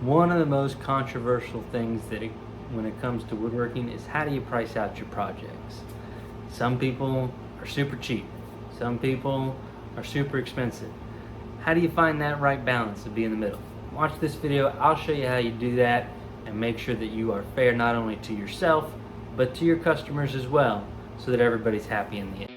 One of the most controversial things when it comes to woodworking is how do you price out your projects? Some people are super cheap. Some people are super expensive. How do you find that right balance to be in the middle? Watch this video. I'll show you how you do that and make sure that you are fair not only to yourself, but to your customers as well, so that everybody's happy in the end.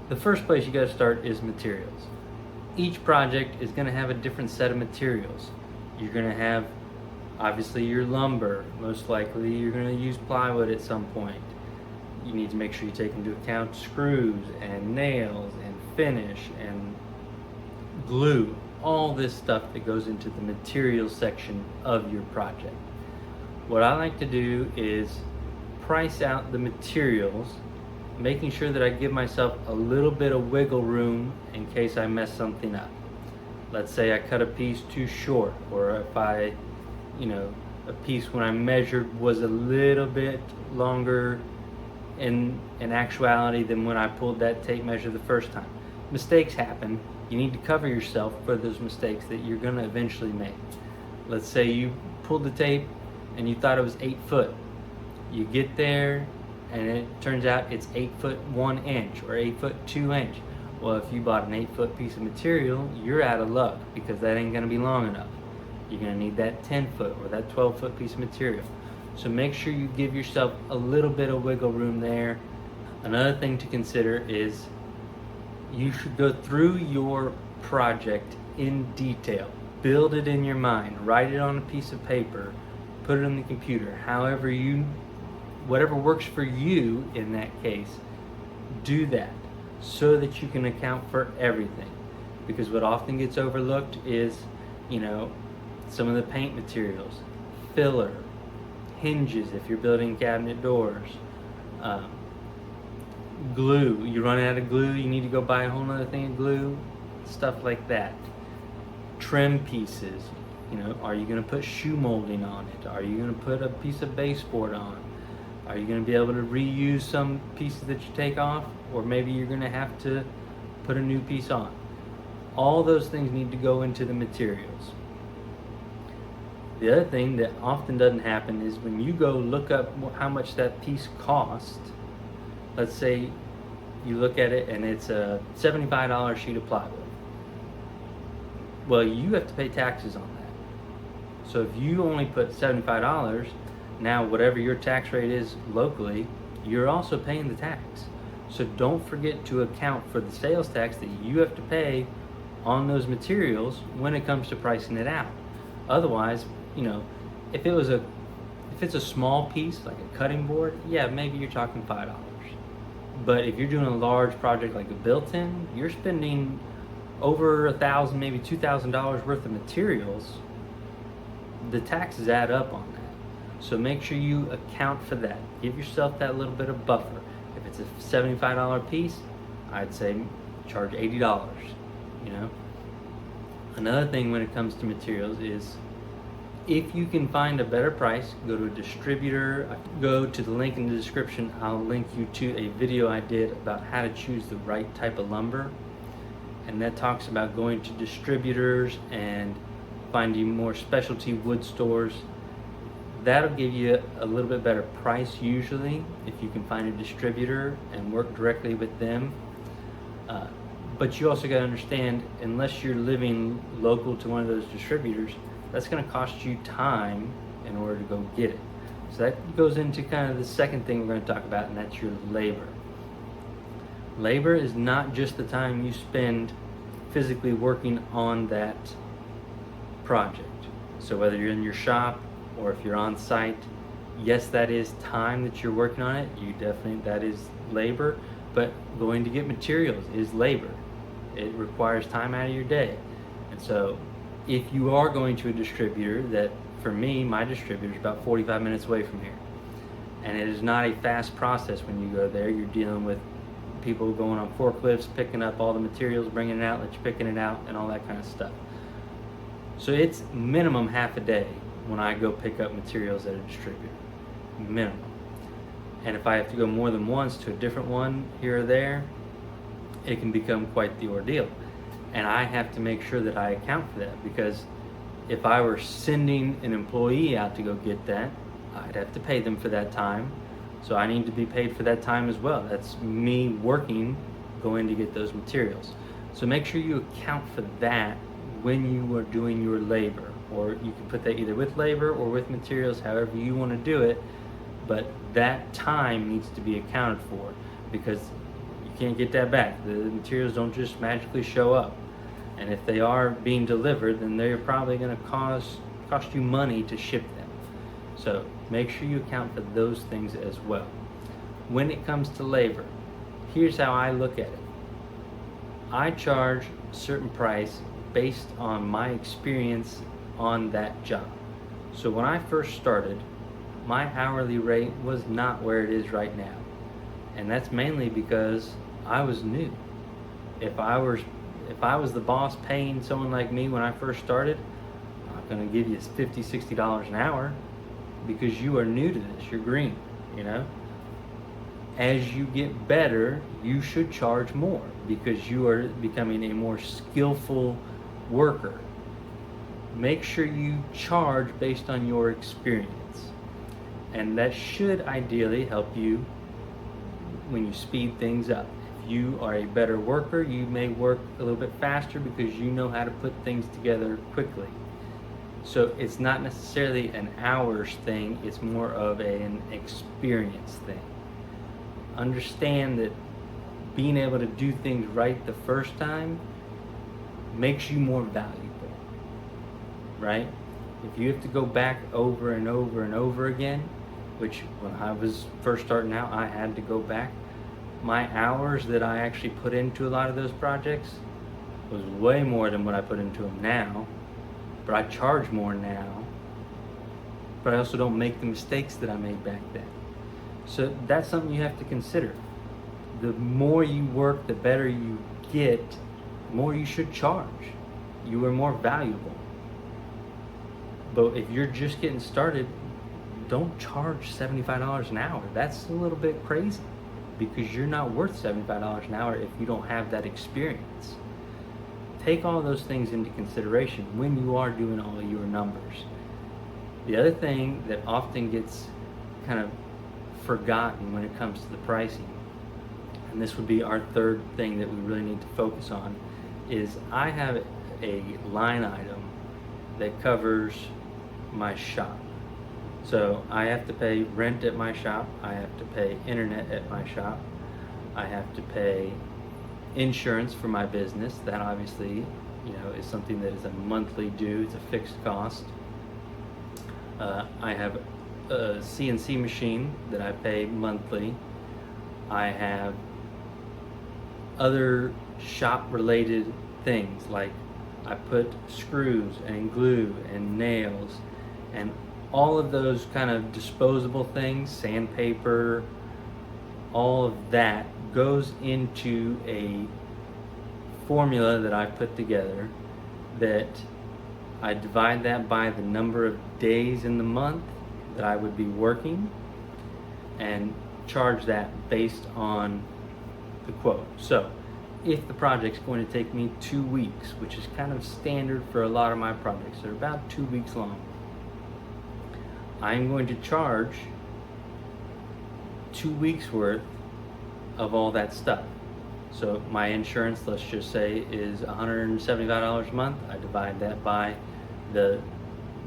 The first place you gotta start is materials. Each project is gonna have a different set of materials. You're gonna have, obviously, your lumber. Most likely you're gonna use plywood at some point. You need to make sure you take into account screws and nails and finish and glue, all this stuff that goes into the materials section of your project. What I like to do is price out the materials, making sure that I give myself a little bit of wiggle room in case I mess something up. Let's say I cut a piece too short, or if a piece when I measured was a little bit longer in actuality than when I pulled that tape measure the first time. Mistakes happen. You need to cover yourself for those mistakes that you're gonna eventually make. Let's say you pulled the tape and you thought it was 8 foot. You get there and it turns out it's 8 foot 1 inch or 8 foot 2 inch. Well, if you bought an 8 foot piece of material, you're out of luck because that ain't gonna be long enough. You're gonna need that 10 foot or that 12 foot piece of material. So make sure you give yourself a little bit of wiggle room there. Another thing to consider is you should go through your project in detail. Build it in your mind, write it on a piece of paper, put it on the computer, whatever works for you in that case, do that so that you can account for everything. Because what often gets overlooked is, some of the paint materials, filler, hinges if you're building cabinet doors, glue. You run out of glue, you need to go buy a whole nother thing of glue, stuff like that. Trim pieces, are you going to put shoe molding on it? Are you going to put a piece of baseboard on? Are you going to be able to reuse some pieces that you take off? Or maybe you're going to have to put a new piece on. All those things need to go into the materials. The other thing that often doesn't happen is when you go look up how much that piece cost. Let's say you look at it and it's a $75 sheet of plywood. Well, you have to pay taxes on that. So if you only put $75, now whatever your tax rate is locally, you're also paying the tax. So don't forget to account for the sales tax that you have to pay on those materials when it comes to pricing it out. Otherwise, if it's a small piece like a cutting board, yeah, maybe you're talking $5. But if you're doing a large project like a built-in, you're spending over $1,000, maybe $2,000 worth of materials. The taxes add up on that. So make sure you account for that. Give yourself that little bit of buffer. If it's a $75 piece, I'd say charge $80, Another thing when it comes to materials is if you can find a better price, go to a distributor. Go to the link in the description. I'll link you to a video I did about how to choose the right type of lumber. And that talks about going to distributors and finding more specialty wood stores. That'll give you a little bit better price usually if you can find a distributor and work directly with them. But you also got to understand, unless you're living local to one of those distributors, that's going to cost you time in order to go get it. So that goes into kind of the second thing we're going to talk about, and that's your labor. Labor is not just the time you spend physically working on that project. So whether you're in your shop or if you're on site, yes, that is time that you're working on it. That is labor, but going to get materials is labor. It requires time out of your day. And so if you are going to a distributor, that for me, my distributor is about 45 minutes away from here. And it is not a fast process when you go there. You're dealing with people going on forklifts, picking up all the materials, bringing it out, let you picking it out, and all that kind of stuff. So it's minimum half a day when I go pick up materials at a distributor, minimum. And if I have to go more than once to a different one here or there, it can become quite the ordeal. And I have to make sure that I account for that, because if I were sending an employee out to go get that, I'd have to pay them for that time. So I need to be paid for that time as well. That's me working, going to get those materials. So make sure you account for that when you are doing your labor, or you can put that either with labor or with materials, however you want to do it. But that time needs to be accounted for, because you can't get that back. The materials don't just magically show up. And if they are being delivered, then they're probably going to cost you money to ship them. So make sure you account for those things as well. When it comes to labor, here's how I look at it. I charge a certain price based on my experience on that job. So when I first started, my hourly rate was not where it is right now. And that's mainly because I was new. If I was the boss paying someone like me when I first started, I'm not going to give you $50, $60 an hour, because you are new to this. You're green, you know. As you get better, you should charge more, because you are becoming a more skillful worker. Make sure you charge based on your experience. And that should ideally help you when you speed things up. If you are a better worker, you may work a little bit faster because you know how to put things together quickly. So it's not necessarily an hours thing, it's more of an experience thing. Understand that being able to do things right the first time makes you more valuable, right? If you have to go back over and over and over again, which when I was first starting out, I had to go back, my hours that I actually put into a lot of those projects was way more than what I put into them now. But I charge more now, but I also don't make the mistakes that I made back then. So that's something you have to consider. The more you work, the better you get, the more you should charge. You are more valuable. But if you're just getting started, don't charge $75 an hour. That's a little bit crazy, because you're not worth $75 an hour if you don't have that experience. Take all those things into consideration when you are doing all your numbers. The other thing that often gets kind of forgotten when it comes to the pricing, and this would be our third thing that we really need to focus on, is I have a line item that covers my shop. So I have to pay rent at my shop, I have to pay internet at my shop, I have to pay insurance for my business. That obviously, is something that is a monthly due. It's a fixed cost. I have a CNC machine that I pay monthly. I have other shop related things, like I put screws and glue and nails and all of those kind of disposable things, sandpaper, all of that goes into a formula that I put together, that I divide that by the number of days in the month that I would be working, and charge that based on the quote. So if the project's going to take me 2 weeks, which is kind of standard for a lot of my projects, they're about 2 weeks long, I'm going to charge 2 weeks worth of all that stuff. So my insurance, let's just say, is $175 a month. I divide that by the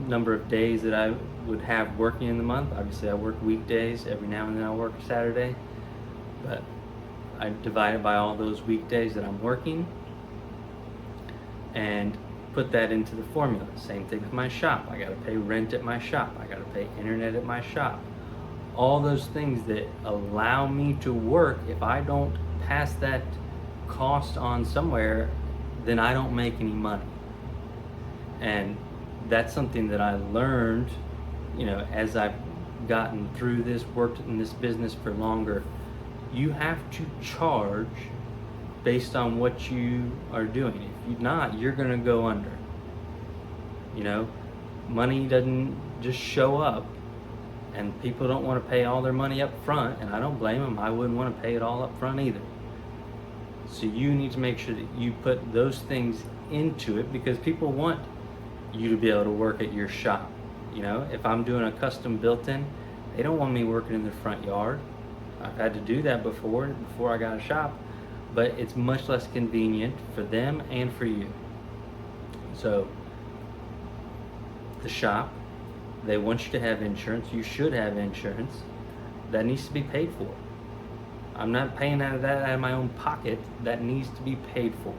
number of days that I would have working in the month. Obviously I work weekdays, every now and then I'll work a Saturday, but I divide it by all those weekdays that I'm working and put that into the formula. Same thing with my shop. I gotta pay rent at my shop, I gotta pay internet at my shop. All those things that allow me to work. If I don't pass that cost on somewhere, then I don't make any money. And that's something that I learned, as I've gotten through this, worked in this business for longer. You have to charge based on what you are doing. If you're not, you're gonna go under. Money doesn't just show up, and people don't want to pay all their money up front, and I don't blame them. I wouldn't want to pay it all up front either. So you need to make sure that you put those things into it, because people want you to be able to work at your shop. You know, if I'm doing a custom built-in, they don't want me working in their front yard. I've had to do that before I got a shop, but it's much less convenient for them and for you. So the shop, they want you to have insurance. You should have insurance. That needs to be paid for. I'm not paying out of my own pocket. That needs to be paid for.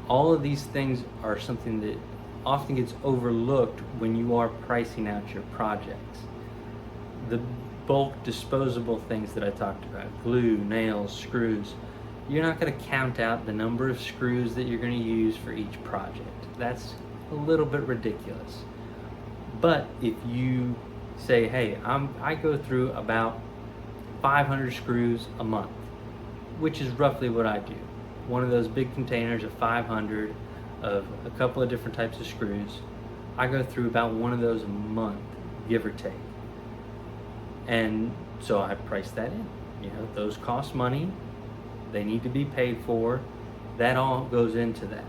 All of these things are something that often gets overlooked when you are pricing out your projects. The bulk disposable things that I talked about, glue, nails, screws, you're not going to count out the number of screws that you're going to use for each project. That's a little bit ridiculous. But if you say, hey, I go through about 500 screws a month, which is roughly what I do. One of those big containers of 500 of a couple of different types of screws. I go through about one of those a month, give or take. And so I price that in. You know, those cost money. They need to be paid for. That all goes into that.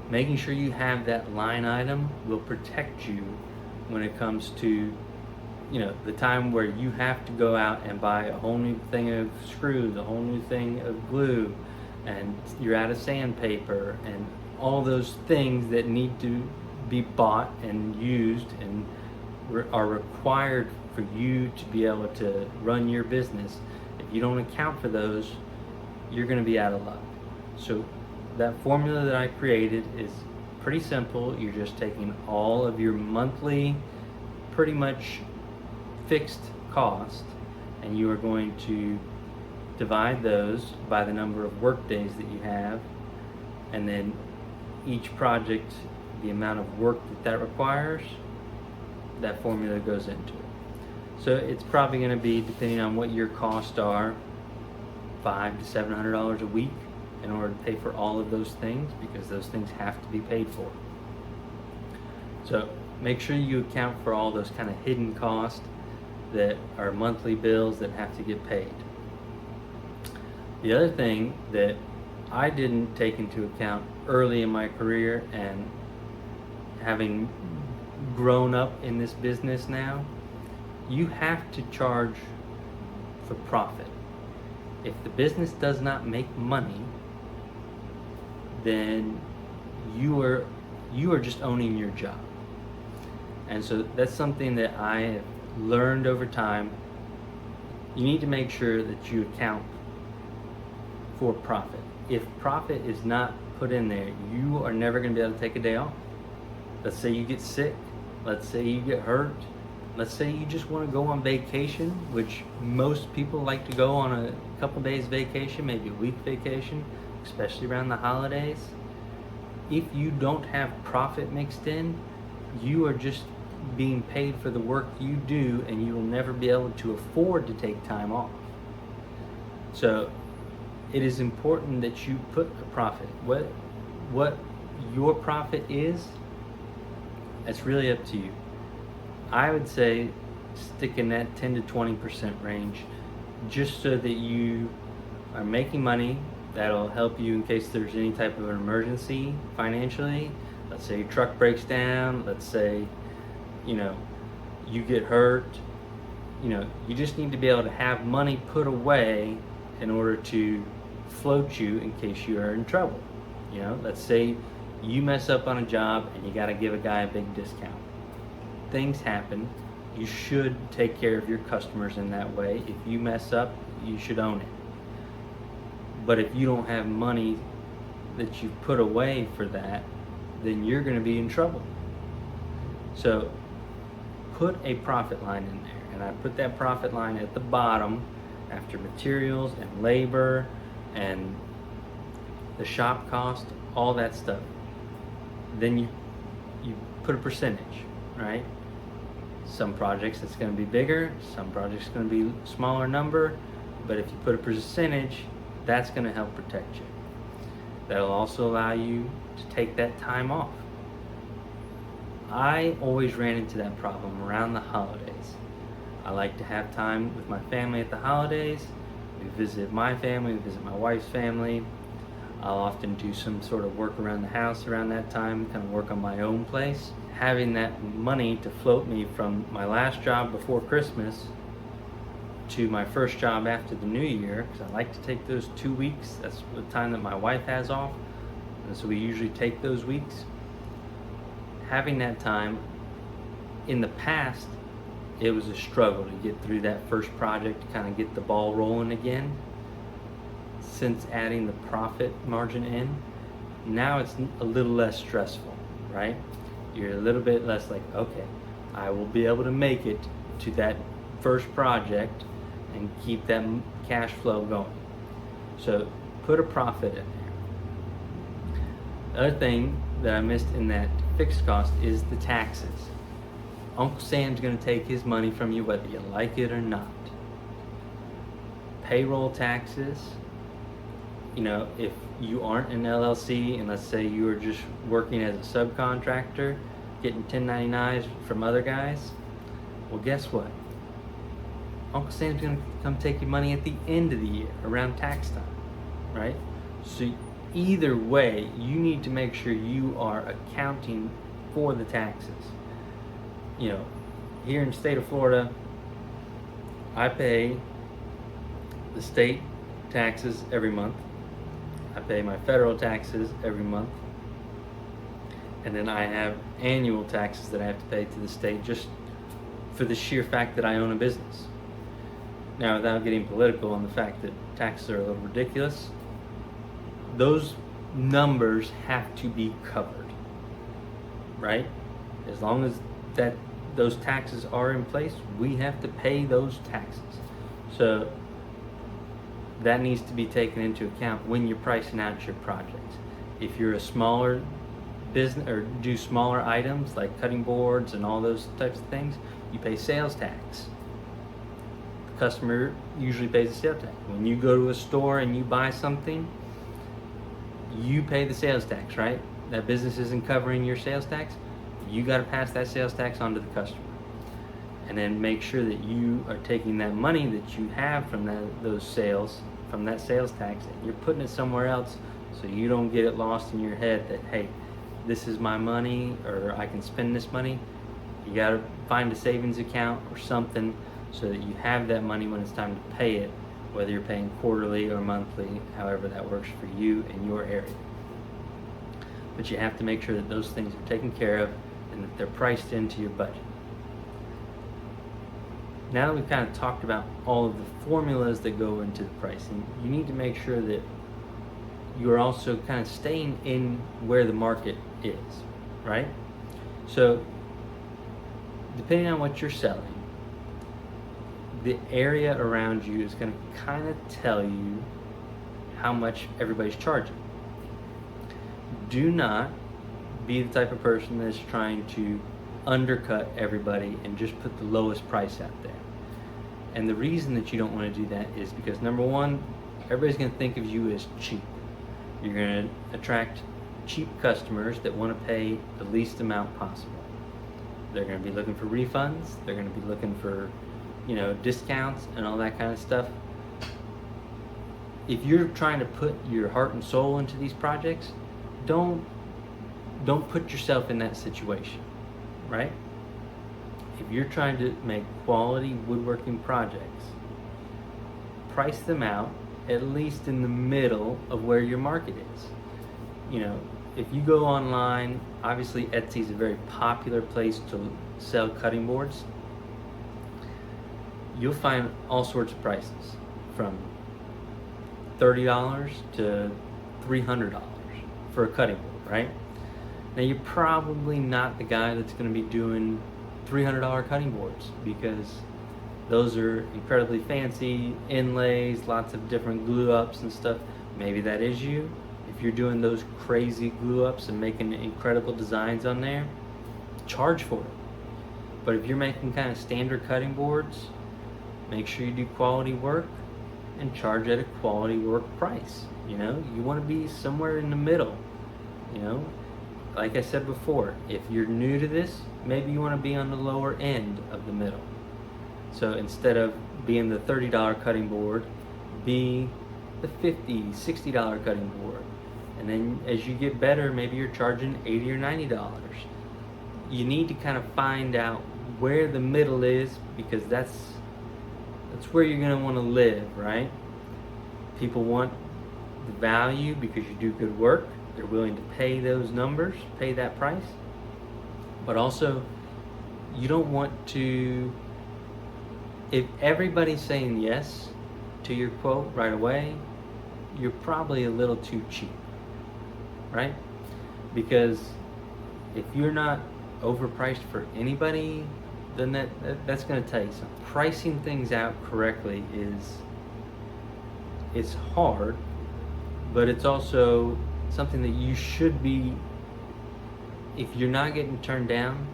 Making sure you have that line item will protect you when it comes to, you know, the time where you have to go out and buy a whole new thing of screws, a whole new thing of glue, and you're out of sandpaper, and all those things that need to be bought and used and are required for you to be able to run your business. If you don't account for those, you're going to be out of luck. So that formula that I created is pretty simple. You're just taking all of your monthly, pretty much fixed cost, and you are going to divide those by the number of work days that you have, and then each project, the amount of work that requires, that formula goes into it. So it's probably going to be, depending on what your costs are, $500 to $700 a week in order to pay for all of those things, because those things have to be paid for. So make sure you account for all those kind of hidden costs that are monthly bills that have to get paid. The other thing that I didn't take into account early in my career, and having grown up in this business now, you have to charge for profit. If the business does not make money, then you are just owning your job. And so that's something that I have learned over time. You need to make sure that you account for profit. If profit is not put in there, you are never going to be able to take a day off. Let's say you get sick. Let's say you get hurt. Let's say you just want to go on vacation, which most people like to go on a couple days vacation, maybe a week vacation, especially around the holidays. If you don't have profit mixed in, you are just being paid for the work you do, and you will never be able to afford to take time off. So it is important that you put a profit. What your profit is, it's really up to you. I would say stick in that 10 to 20% range, just so that you are making money. That'll help you in case there's any type of an emergency financially. Let's say your truck breaks down. Let's say, you get hurt. You just need to be able to have money put away in order to float you in case you are in trouble. Let's say you mess up on a job and you got to give a guy a big discount. Things happen. You should take care of your customers in that way. If you mess up, you should own it. But if you don't have money that you put away for that, then you're going to be in trouble. So put a profit line in there. And I put that profit line at the bottom after materials and labor and the shop cost, all that stuff. Then you put a percentage, right? Some projects it's going to be bigger, some projects it's going to be smaller number, but if you put a percentage, that's going to help protect you. That'll also allow you to take that time off. I always ran into that problem around the holidays. I like to have time with my family at the holidays. We visit my family, we visit my wife's family. I'll often do some sort of work around the house around that time, kind of work on my own place. Having that money to float me from my last job before Christmas to my first job after the new year, because I like to take those 2 weeks. That's the time that my wife has off, and so we usually take those weeks. Having that time, in the past, it was a struggle to get through that first project, to kind of get the ball rolling again. Since adding the profit margin in, now it's a little less stressful, right? You're a little bit less like, okay, I will be able to make it to that first project and keep that cash flow going. So put a profit in there. The other thing that I missed in that fixed cost is the taxes. Uncle Sam's going to take his money from you whether you like it or not. Payroll taxes, you know, if you aren't an LLC and let's say you are just working as a subcontractor, getting 1099s from other guys, well, guess what? Uncle Sam's going to come take your money at the end of the year, around tax time, right? So either way, you need to make sure you are accounting for the taxes. You know, here in the state of Florida, I pay the state taxes every month. I pay my federal taxes every month. And then I have annual taxes that I have to pay to the state just for the sheer fact that I own a business. Now, without getting political on the fact that taxes are a little ridiculous, those numbers have to be covered, right? As long as those taxes are in place, we have to pay those taxes. So that needs to be taken into account when you're pricing out your projects. If you're a smaller business or do smaller items like cutting boards and all those types of things, you pay sales tax. The customer usually pays the sales tax. When you go to a store and you buy something, you pay the sales tax, right? That business isn't covering your sales tax. You got to pass that sales tax on to the customer. And then make sure that you are taking that money that you have from those sales, from that sales tax, and you're putting it somewhere else so you don't get it lost in your head that, hey, this is my money or I can spend this money. You got to find a savings account or something so that you have that money when it's time to pay it, whether you're paying quarterly or monthly, however that works for you in your area. But you have to make sure that those things are taken care of and that they're priced into your budget. Now that we've kind of talked about all of the formulas that go into the pricing, you need to make sure that you're also kind of staying in where the market is, right? So depending on what you're selling, the area around you is going to kind of tell you how much everybody's charging. Do not be the type of person that's trying to undercut everybody and just put the lowest price out there. And the reason that you don't want to do that is because, number one, everybody's going to think of you as cheap. You're going to attract cheap customers that want to pay the least amount possible. They're going to be looking for refunds. They're going to be looking for, discounts and all that kind of stuff. If you're trying to put your heart and soul into these projects, don't put yourself in that situation, right? If you're trying to make quality woodworking projects, price them out at least in the middle of where your market is. If you go online, obviously Etsy is a very popular place to sell cutting boards. You'll find all sorts of prices, from $30 to $300 for a cutting board, right? Now, you're probably not the guy that's going to be doing $300 cutting boards, because those are incredibly fancy inlays, lots of different glue ups and stuff. Maybe that is you. If you're doing those crazy glue ups and making incredible designs on there, charge for it. But if you're making kind of standard cutting boards, make sure you do quality work and charge at a quality work price. You want to be somewhere in the middle. like I said before, if you're new to this, maybe you want to be on the lower end of the middle. So instead of being the $30 cutting board, be the $50, $60 cutting board. And then as you get better, maybe you're charging $80 or $90. You need to kind of find out where the middle is, because that's where you're going to want to live, right? People want the value because you do good work. They're willing to pay those numbers, pay that price. But also, you don't want to, if everybody's saying yes to your quote right away, you're probably a little too cheap, right? Because if you're not overpriced for anybody, then that's going to tell you something. Pricing things out correctly it's hard, but it's also something that you should be. If you're not getting turned down,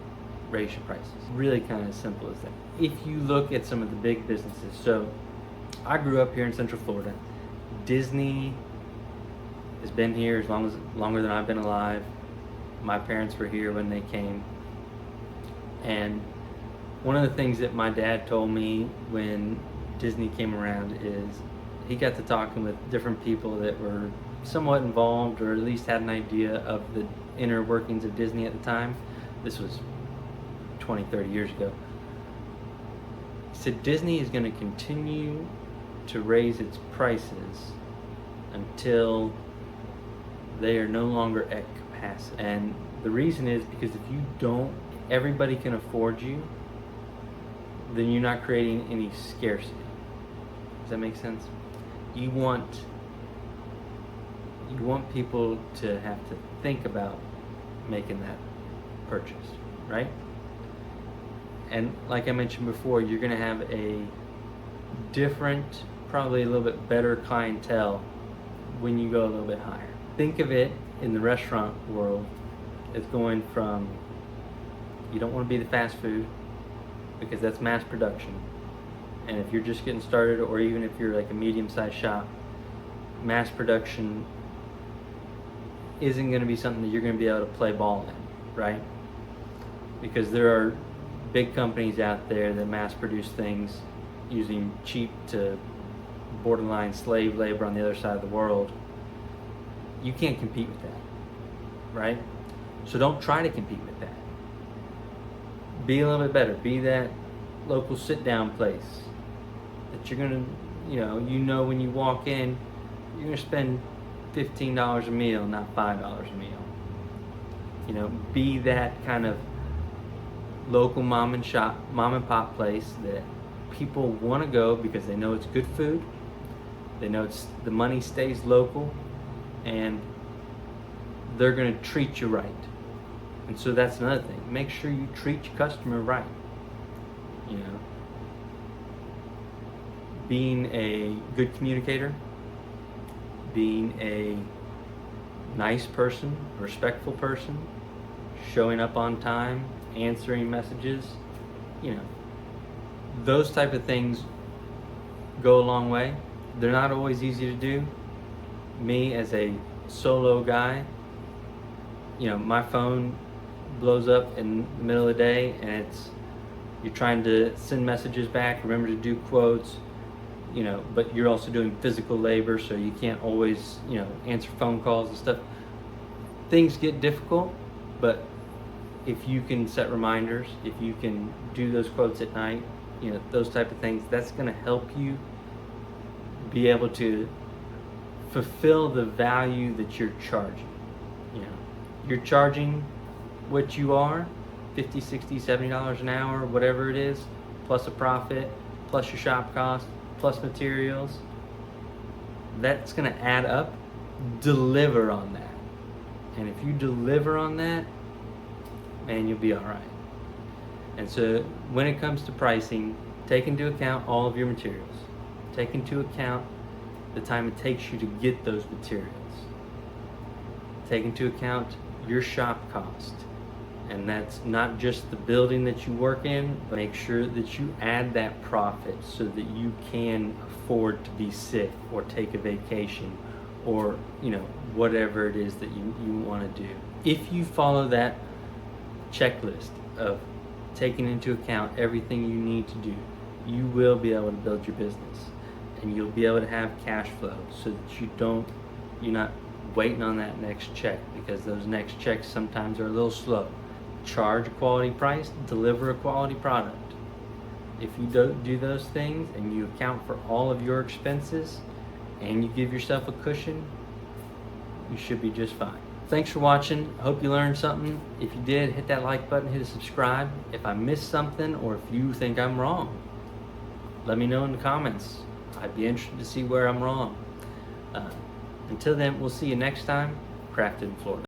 raise your prices. Really kind of simple as that. If you look at some of the big businesses, so I grew up here in Central Florida. Disney has been here longer than I've been alive. My parents were here when they came. And one of the things that my dad told me when Disney came around is he got to talking with different people that were somewhat involved, or at least had an idea of the inner workings of Disney at the time. This was 20, 30 years ago. He said Disney is going to continue to raise its prices until they are no longer at capacity. And the reason is because if everybody can afford you, then you're not creating any scarcity. Does that make sense? You want people to have to think about making that purchase, right? And like I mentioned before, you're going to have a different, probably a little bit better clientele when you go a little bit higher. Think of it in the restaurant world as going from, you don't want to be the fast food because that's mass production. And if you're just getting started, or even if you're like a medium-sized shop, mass production isn't going to be something that you're going to be able to play ball in, right? Because there are big companies out there that mass produce things using cheap to borderline slave labor on the other side of the world. You can't compete with that, right? So don't try to compete with that. Be a little bit better. Be that local sit-down place that you're gonna, you know when you walk in, you're gonna spend $15 a meal, not $5 a meal. Be that kind of local mom and pop place that people want to go because they know it's good food, they know the money stays local, and they're going to treat you right. And so that's another thing. Make sure you treat your customer right. Being a good communicator, being a nice person, respectful person, showing up on time, answering messages, those type of things go a long way. They're not always easy to do. Me as a solo guy, my phone blows up in the middle of the day, and you're trying to send messages back, remember to do quotes, but you're also doing physical labor, so you can't always, answer phone calls and stuff. Things get difficult, but if you can set reminders, if you can do those quotes at night, those type of things, that's going to help you be able to fulfill the value that you're charging. You're charging what you are, $50, $60, $70 an hour, whatever it is, plus a profit, plus your shop cost, plus materials. That's going to add up. Deliver on that. And if you deliver on that, man, you'll be all right. And so when it comes to pricing, take into account all of your materials. Take into account the time it takes you to get those materials. Take into account your shop cost. And that's not just the building that you work in, but make sure that you add that profit so that you can afford to be sick or take a vacation or, whatever it is that you want to do. If you follow that checklist of taking into account everything you need to do, you will be able to build your business, and you'll be able to have cash flow so that you're not waiting on that next check, because those next checks sometimes are a little slow. Charge a quality price, deliver a quality product. If you don't do those things and you account for all of your expenses and you give yourself a cushion, you should be just fine. Thanks for watching. Hope you learned something. If you did, hit that like button, hit a subscribe. If I missed something or if you think I'm wrong, let me know in the comments. I'd be interested to see where I'm wrong. Until then, we'll see you next time. Crafted in Florida.